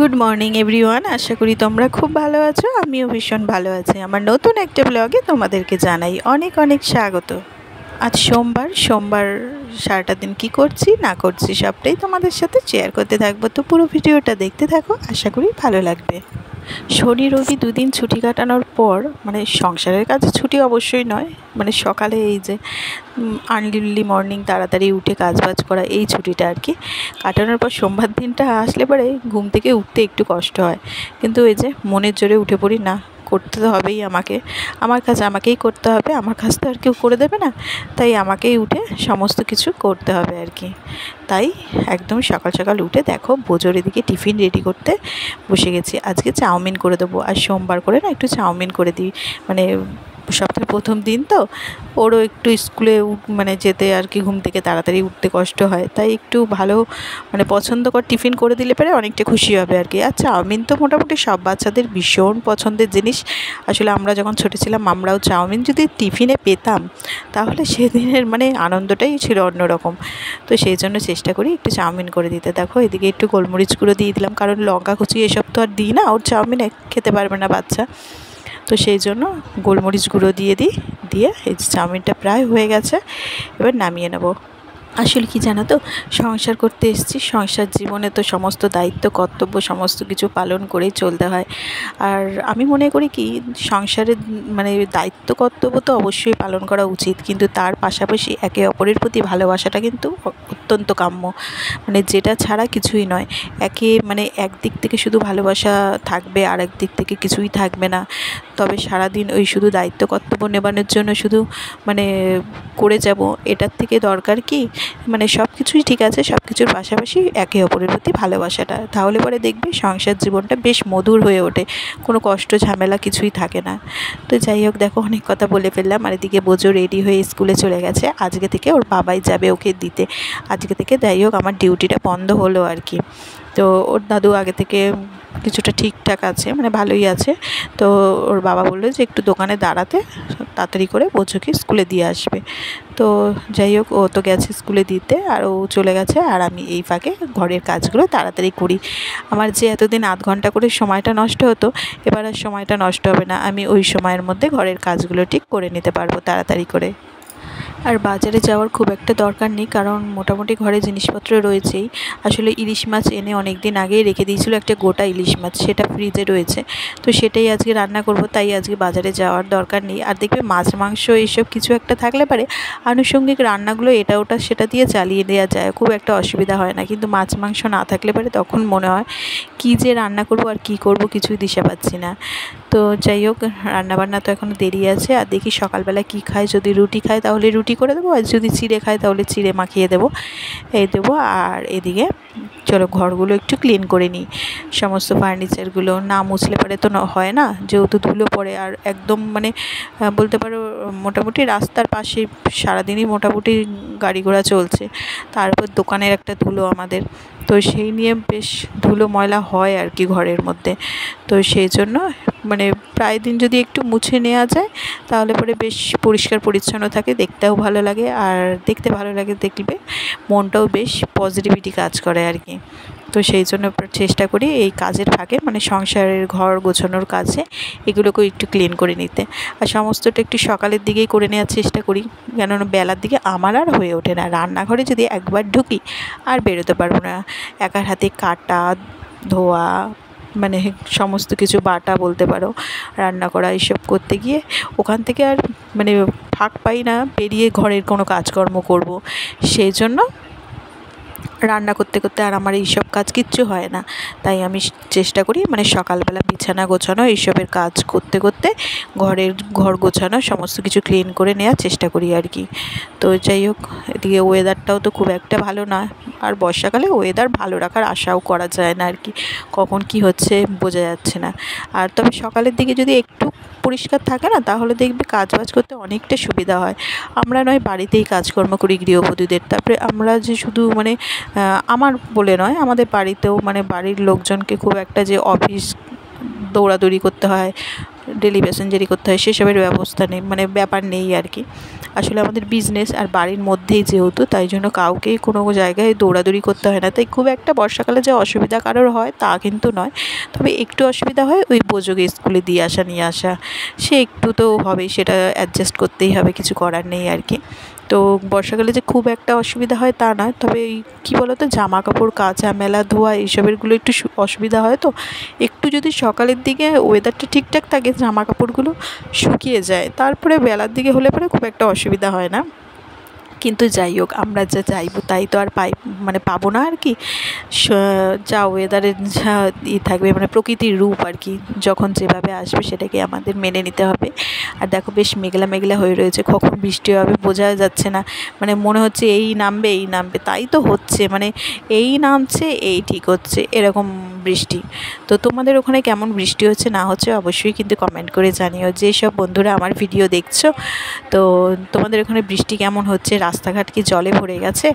Good morning everyone. আশা করি তোমরা খুব ভালো আছো, আমিও ভীষণ ভালো আছি। আমার নতুন একটা ব্লগে তোমাদেরকে জানাই অনেক অনেক স্বাগত। আজ সোমবার সারাটা দিন কী করছি না করছি সবটাই তোমাদের সাথে শেয়ার করতে থাকবো, তো পুরো ভিডিওটা দেখতে থাকো, আশা করি ভালো লাগবে। শনি রবি দুদিন ছুটি কাটানোর পর, মানে সংসারের কাছে ছুটি অবশ্যই নয়, মানে সকালে এই যে আর্লি মর্নিং তাড়াতাড়ি উঠে কাজবাজ করা, এই ছুটিটা আর কি কাটানোর পর সোমবার দিনটা আসলে পরে ঘুম থেকে উঠতে একটু কষ্ট হয়, কিন্তু এই যে মনের জোরে উঠে পড়ি, না করতে তো হবেই, আমার কাজ আমাকেই করতে হবে, আমার কাজ তো আর কেউ করে দেবে না, তাই আমাকেই উঠে সমস্ত কিছু করতে হবে আর কি। তাই একদম সকাল সকাল উঠে দেখো বোজোর এদিকে টিফিন রেডি করতে বসে গেছি। আজকে চাউমিন করে দেবো, আর সোমবার করে না একটু চাউমিন করে দিই, মানে সপ্তাহের প্রথম দিন তো, ওরও একটু স্কুলে মানে যেতে আর কি ঘুম থেকে তাড়াতাড়ি উঠতে কষ্ট হয়, তাই একটু ভালো মানে পছন্দকর টিফিন করে দিলে পরে অনেকটা খুশি হবে আর কি। আর চাউমিন তো মোটামুটি সব বাচ্চাদের ভীষণ পছন্দের জিনিস। আসলে আমরা যখন ছোটো ছিলাম আমরাও চাউমিন যদি টিফিনে পেতাম তাহলে সেদিনের মানে আনন্দটাই ছিল অন্যরকম। তো সেই জন্য চেষ্টা করি একটু চাউমিন করে দিতে। দেখো এদিকে একটু গোলমরিচ গুঁড়ো দিয়ে দিলাম, কারণ লঙ্কা কুচি এসব তো আর দিই না, ওর চাউমিন খেতে পারবে না বাচ্চা, তো সেই জন্য গোলমরিচ গুঁড়ো দিয়ে এই চাউমিনটা প্রায় হয়ে গেছে, এবার নামিয়ে নেব। আসলে কি জানো তো, সংসার করতে এসেছি, সংসার জীবনে তো সমস্ত দায়িত্ব কর্তব্য সমস্ত কিছু পালন করেই চলতে হয়। আর আমি মনে করি কি, সংসারের মানে দায়িত্ব কর্তব্য তো অবশ্যই পালন করা উচিত, কিন্তু তার পাশাপাশি একে অপরের প্রতি ভালোবাসাটা কিন্তু অত্যন্ত কাম্য, মানে যেটা ছাড়া কিছুই নয়। মানে একদিক থেকে শুধু ভালোবাসা থাকবে আর একদিক থেকে কিছুই থাকবে না, তবে সারাদিন ওই শুধু দায়িত্ব কর্তব্য নেবানোর জন্য শুধু মানে করে যাব, এটার থেকে দরকার কি মানে সব কিছুই ঠিক আছে, সব কিছুর পাশাপাশি একে অপরের প্রতি ভালোবাসাটা, তাহলে পরে দেখবে সংসার জীবনটা বেশ মধুর হয়ে ওঠে, কোনো কষ্ট ঝামেলা কিছুই থাকে না। তো যাই হোক, দেখো অনেক কথা বলে ফেললাম। আর এদিকে বোঝো রেডি হয়ে স্কুলে চলে গেছে, আজকে থেকে ওর বাবাই যাবে ওকে দিতে, আজকে থেকে যাই হোক আমার ডিউটিটা বন্ধ হলো আর কি। তো ওর দাদু আগে থেকে কিছুটা ঠিকঠাক আছে, মানে ভালোই আছে, তো ওর বাবা বললো যে একটু দোকানে দাঁড়াতে, তাড়াতাড়ি করে বোঝোকে স্কুলে দিয়ে আসবে। তো যাই হোক, ও তো গেছে স্কুলে দিতে আর ও চলে গেছে, আর আমি এই ফাঁকে ঘরের কাজগুলো তাড়াতাড়ি করি। আমার যে এতদিন আধ ঘন্টা করে সময়টা নষ্ট হতো, এবার আর সময়টা নষ্ট হবে না, আমি ওই সময়ের মধ্যে ঘরের কাজগুলো ঠিক করে নিতে পারবো তাড়াতাড়ি করে। আর বাজারে যাওয়ার খুব একটা দরকার নেই, কারণ মোটামুটি ঘরে জিনিসপত্র রয়েছেই। আসলে ইলিশ মাছ এনে অনেক দিন আগেই রেখে দিয়েছিল, একটা গোটা ইলিশ মাছ, সেটা ফ্রিজে রয়েছে, তো সেটাই আজকে রান্না করব, তাই আজকে বাজারে যাওয়ার দরকার নেই। আর দেখবে মাছ মাংস এইসব কিছু একটা থাকলে পারে আনুষঙ্গিক রান্নাগুলো এটা ওটা সেটা দিয়ে চালিয়ে দেওয়া যায়, খুব একটা অসুবিধা হয় না, কিন্তু মাছ মাংস না থাকলে পারে তখন মনে হয় কী যে রান্না করব আর কী করব কিছুই দিশা পাচ্ছি না। তো যাই হোক, রান্নাবান্না তো এখনও দেরি আছে, আর দেখি সকালবেলা কী খায়, যদি রুটি খায় তাহলে রুটি করে দেবো, আর যদি চিড়ে খায় তাহলে চিড়ে মাখিয়ে দেবো, দেবো। আর এদিকে চলো ঘরগুলো একটু ক্লিন করে নিই, সমস্ত ফার্নিচারগুলো না মুছলে পরে তো হয় না, যেহেতু ধুলো পড়ে, আর একদম মানে বলতে পারো মোটামুটি রাস্তার পাশে সারাদিনই মোটামুটি গাড়ি ঘোড়া চলছে, তারপর দোকানের একটা ধুলো আমাদের, তো সেই নিয়ে বেশ ধুলো ময়লা হয় আর কি ঘরের মধ্যে। তো সেই জন্য মানে প্রায় দিন যদি একটু মুছে নেওয়া যায় তাহলে পরে বেশ পরিষ্কার পরিচ্ছন্ন থাকে, দেখতেও ভালো লাগে, আর দেখতে ভালো লাগে দেখবে মনটাও বেশ পজিটিভিটি কাজ করে আর কি। তো সেই জন্য চেষ্টা করি এই কাজের ফাঁকে মানে সংসারের ঘর গোছানোর কাজে এগুলোকেও একটু ক্লিন করে নিতে, আর সমস্তটা একটু সকালের দিকেই করে নেওয়ার চেষ্টা করি, কেননা বেলার দিকে আমার আর হয়ে ওঠে না, রান্নাঘরে যদি একবার ঢুকি আর বেরোতে পারবো না, একার হাতে কাটা ধোয়া মানে সমস্ত কিছু বাটা বলতে পারো, রান্না করা এইসব করতে গিয়ে ওখান থেকে আর মানে ফাঁক পাই না বেরিয়ে ঘরের কোনো কাজকর্ম করব, সেই জন্য রান্না করতে করতে আর আমার এইসব কাজ কিচ্ছু হয় না। তাই আমি চেষ্টা করি মানে সকালবেলা বিছানা গোছানো এইসবের কাজ করতে করতে ঘর গোছানো সমস্ত কিছু ক্লিন করে নেওয়ার চেষ্টা করি আর কি। তো যাই হোক, এদিকে ওয়েদারটাও তো খুব একটা ভালো না, আর বর্ষাকালে ওয়েদার ভালো রাখার আশাও করা যায় না আর কি, কখন কি হচ্ছে বোঝা যাচ্ছে না। আর তবে সকালের দিকে যদি একটু পরিষ্কার থাকে না তাহলে দেখবে কাজবাজ করতে অনেকটা সুবিধা হয়। আমরা নয় বাড়িতেই কাজকর্ম করি গৃহবধূদের, তারপরে আমরা যে শুধু মানে আমার বলে নয়, আমাদের বাড়িতেও মানে বাড়ির লোকজনকে খুব একটা যে অফিস দৌড়াদৌড়ি করতে হয়, ডেলি প্যাসেঞ্জারি করতে হয় সেসবের ব্যবস্থা নেই, মানে ব্যাপার নেই আর কি। আসলে আমাদের বিজনেস আর বাড়ির মধ্যেই যেহেতু, তাই জন্য কাউকেই কোনো জায়গায় দৌড়াদৌড়ি করতে হয় না। তাই খুব একটা বর্ষাকালে যে অসুবিধা কারোর হয় তা কিন্তু নয়, তবে একটু অসুবিধা হয় ওই বোঝোগে স্কুলে দিয়ে আসা নিয়ে আসা, সে একটু তো হবেই, সেটা অ্যাডজাস্ট করতেই হবে, কিছু করার নেই আর কি। তো বর্ষাকালে যে খুব একটা অসুবিধা হয় তা নয়, তবে এই কী বলো তো, জামা কাপড় কাচা মেলা ধোয়া এইসবেরগুলো একটু অসুবিধা হয়। তো একটু যদি সকালের দিকে ওয়েদারটা ঠিকঠাক থাকে জামা কাপড়গুলো শুকিয়ে যায়, তারপরে বেলার দিকে হলে পরে খুব একটা অসুবিধা হয় না। কিন্তু যাই হোক, আমরা যা চাইবো তাই তো আর মানে পাবো না আর কি। যা ওয়েদারের যা থাকবে, মানে প্রকৃতির রূপ আর কি, যখন যেভাবে আসবে সেটাকে আমাদের মেনে নিতে হবে। আর দেখো বেশ মেঘলা মেঘলা হয়ে রয়েছে, কখন বৃষ্টি হবে বোঝা যাচ্ছে না। মানে মনে হচ্ছে এই নামবে এই নামবে, তাই তো হচ্ছে, মানে এই নামছে এই ঠিক হচ্ছে এরকম বৃষ্টি। তো তোমাদের ওখানে কেমন বৃষ্টি হচ্ছে না হচ্ছে অবশ্যই কিন্তু কমেন্ট করে জানিও। যেসব বন্ধুরা আমার ভিডিও দেখছো, তো তোমাদের ওখানে বৃষ্টি কেমন হচ্ছে, রাস্তাঘাট কি জলে ভরে গেছে,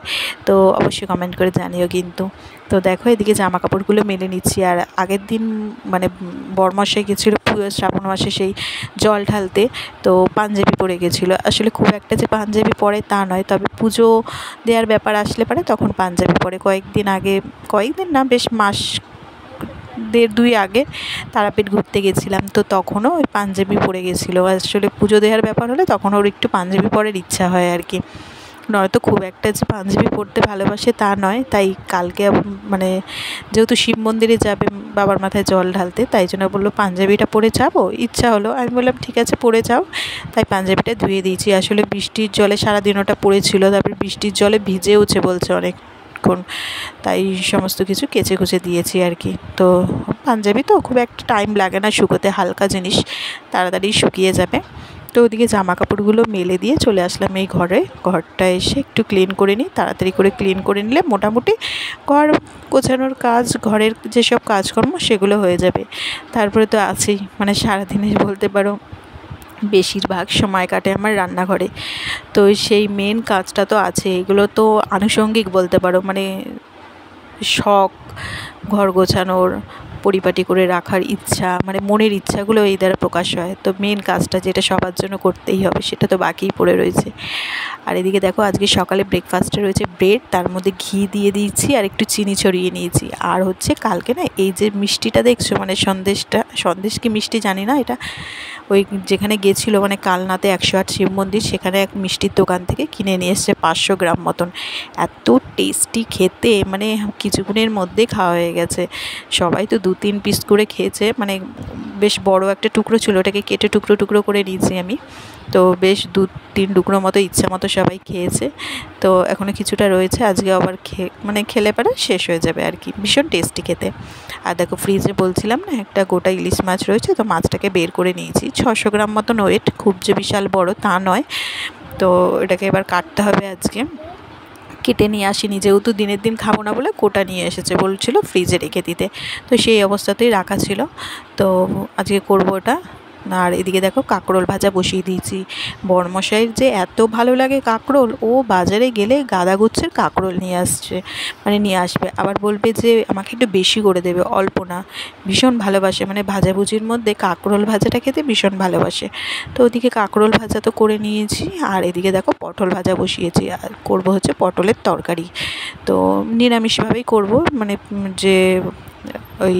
তো অবশ্যই কমেন্ট করে জানিও কিন্তু। তো দেখো এদিকে জামা কাপড়গুলো মেলে নিচ্ছি। আর আগের দিন মানে বরমশাই গেছিলো শ্রাবণ মাসে সেই জল ঢালতে, তো পাঞ্জাবি পরে গেছিলো। আসলে খুব একটা যে পাঞ্জাবি পরে তা নয়, তবে পুজো দেওয়ার ব্যাপার আসলে পারে তখন পাঞ্জাবি পরে। কয়েকদিন আগে, কয়েকদিন না বেশ মাস 1.5-2 আগে তারাপীঠ ঘুরতে গেছিলাম, তো তখনও ওই পাঞ্জাবি পরে গেছিলো। আসলে পুজো দেওয়ার ব্যাপার হলে তখন ওর একটু পাঞ্জাবি পরার ইচ্ছা হয় আর কি, নয়তো খুব একটা যে পাঞ্জাবি পরতে ভালোবাসে তা নয়। তাই কালকে মানে যেহেতু শিব মন্দিরে যাবে বাবার মাথায় জল ঢালতে, তাই জন্য বললো পাঞ্জাবিটা পরে যাবো, ইচ্ছা হলো, আমি বললাম ঠিক আছে পরে যাও। তাই পাঞ্জাবিটা ধুয়ে দিয়েছি। আসলে বৃষ্টির জলে সারাদিন ওটা পড়েছিল, তারপরে বৃষ্টির জলে ভিজেওছে বলছে অনেকক্ষণ, তাই সমস্ত কিছু কেচে কুচে দিয়েছি আর কি। তো পাঞ্জাবি তো খুব একটা টাইম লাগে না শুকোতে, হালকা জিনিস তাড়াতাড়ি শুকিয়ে যাবে। তো ওদিকে জামা কাপড়গুলো মেলে দিয়ে চলে আসলাম এই ঘরটা এসে একটু ক্লিন করে নিই। তাড়াতাড়ি করে ক্লিন করে নিলে মোটামুটি ঘর গোছানোর কাজ, ঘরের যেসব কাজকর্ম সেগুলো হয়ে যাবে। তারপরে তো আছেই, মানে সারাদিনে বলতে পারো বেশিরভাগ সময় কাটে আমার রান্নাঘরে, তো সেই মেন কাজটা তো আছে। এগুলো তো আনুষঙ্গিক বলতে পারো, মানে শখ, ঘর গোছানোর, পরিপাটি করে রাখার ইচ্ছা, মানে মনের ইচ্ছাগুলো এই দ্বারা প্রকাশ হয়। তো মেন কাজটা যেটা সবার জন্য করতেই হবে সেটা তো বাকিই পড়ে রয়েছে। আর এদিকে দেখো আজকে সকালে ব্রেকফাস্টে রয়েছে ব্রেড, তার মধ্যে ঘি দিয়ে দিয়েছি আর একটু চিনি ছড়িয়ে নিয়েছি। আর হচ্ছে কালকে না এই যে মিষ্টিটা দেখছো, মানে সন্দেশ কি মিষ্টি জানি না, এটা ওই যেখানে গেছিলো মানে কালনাতে 108 শিব মন্দির, সেখানে এক মিষ্টির দোকান থেকে কিনে নিয়ে এসছে 500 গ্রাম মতন। এত টেস্টি খেতে, মানে কিছুক্ষণের মধ্যে খাওয়া হয়ে গেছে। সবাই তো 2-3 পিস করে খেয়েছে, মানে বেশ বড় একটা টুকরো ছিল, ওটাকে কেটে টুকরো টুকরো করে নিয়েছি আমি। তো বেশ 2-3 টুকরো মতো ইচ্ছা মতো সবাই খেয়েছে। তো এখনও কিছুটা রয়েছে, আজকে আবার মানে খেলে পরে শেষ হয়ে যাবে আর কি। ভীষণ টেস্টি খেতে। আর দেখো ফ্রিজে বলছিলাম না একটা গোটা ইলিশ মাছ রয়েছে, তো মাছটাকে বের করে নিয়েছি। 600 গ্রাম মতন ওয়েট, খুব যে বিশাল বড় তা নয়। তো এটাকে এবার কাটতে হবে আজকে। কেটে নিয়ে আসিনি, যেহেতু দিনের দিন খাবো না বলে কোটা নিয়ে এসেছে, বলছিল ফ্রিজে রেখে দিতে, তো সেই অবস্থাতেই রাখা ছিল। তো আজকে করবো ওটা। আর এদিকে দেখো কাঁকরোল ভাজা বসিয়ে দিয়েছি। বরমশাইয়ের যে এত ভালো লাগে কাঁকরোল, ও বাজারে গেলে গাদা গুচ্ছের কাঁকরোল নিয়ে আসবে, আবার বলবে যে আমাকে একটু বেশি করে দেবে, অল্প না। ভীষণ ভালোবাসে, মানে ভাজাভুজির মধ্যে কাঁকরোল ভাজাটা খেতে ভীষণ ভালোবাসে। তো ওদিকে কাঁকরোল ভাজা তো করে নিয়েছি, আর এদিকে দেখো পটল ভাজা বসিয়েছি। আর করবো হচ্ছে পটলের তরকারি, তো নিরামিষভাবেই করবো, মানে যে ওই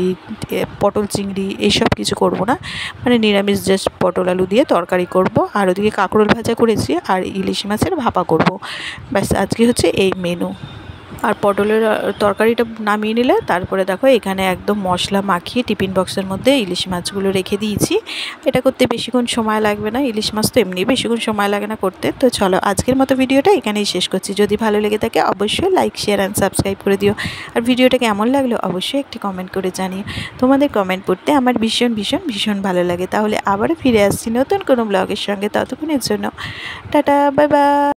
পটল চিংড়ি এইসব কিছু করব না, মানে নিরামিষ জাস্ট পটল আলু দিয়ে তরকারি করব। আর ওদিকে কাঁকরোল ভাজা করেছি আর ইলিশ মাছের ভাপা করব। ব্যাস আজকে হচ্ছে এই মেনু। আর পটলের তরকারিটা নামিয়ে নিলে তারপরে দেখো এখানে একদম মশলা মাখিয়ে টিফিন বক্সের মধ্যে ইলিশ মাছগুলো রেখে দিয়েছি। এটা করতে বেশিক্ষণ সময় লাগবে না, ইলিশ মাছ তো এমনি বেশিক্ষণ সময় লাগে না করতে। তো চলো আজকের মতো ভিডিওটা এখানেই শেষ করছি। যদি ভালো লেগে থাকে অবশ্যই লাইক, শেয়ার অ্যান্ড সাবস্ক্রাইব করে দিও। আর ভিডিওটা কেমন লাগলো অবশ্যই একটি কমেন্ট করে জানিও। তোমাদের কমেন্ট পড়তে আমার ভীষণ ভীষণ ভীষণ ভালো লাগে। তাহলে আবারও ফিরে আসছি নতুন কোনো ব্লগের সঙ্গে, ততক্ষণের জন্য টাটা, বাই বাই।